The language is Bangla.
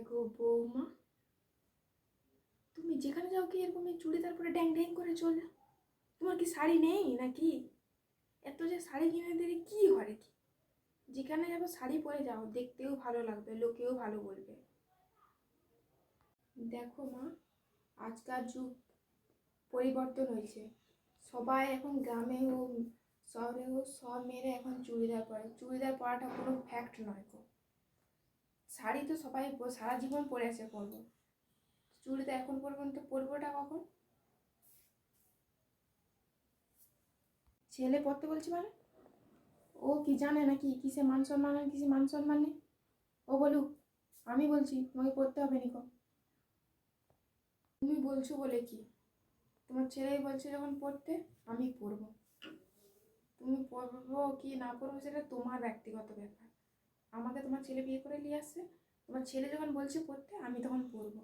গো বৌমা, তুমি যেখানে যাও কি এরকম এই চুড়িদার পরে ড্যাং ড্যাং করে চলে? তোমার কি শাড়ি নেই নাকি? এত যে শাড়ি কিনে দিলে কি হয় কি? যেখানে যাবো শাড়ি পরে যাও, দেখতেও ভালো লাগবে, লোকেও ভালো বলবে। দেখো মা, আজকাল যুগ পরিবর্তন হয়েছে। সবাই এখন গ্রামে হোক শহরে হোক, সব মেয়েরা এখন চুড়িদার পরে। চুড়িদার পরাটা কোনো ফ্যাক্ট নয় গো। শাড়ি তো সবাই সারা জীবন পরে আছে, পরবো। চুড়িদার এখন পর্যন্ত পরবোটা কখন? ছেলে পড়তে বলছি মানে? ও কি জানে নাকি কিসে মান সম্মান আর কিসে মান সম্মান নেই? ও বলুক, আমি বলছি তোমাকে পড়তে হবে নিকো। তুমি বলছো বলে কি? তোমার ছেলেই বলছে যখন পড়তে, আমি পড়বো। তুমি পড়বো কি না পড়বো সেটা তোমার ব্যক্তিগত ব্যাপার। আমাকে তোমার ছেলে বিয়ে করে নিয়ে আসছে, তোমার ছেলে যখন বলছে পড়তে, আমি তখন পড়বো।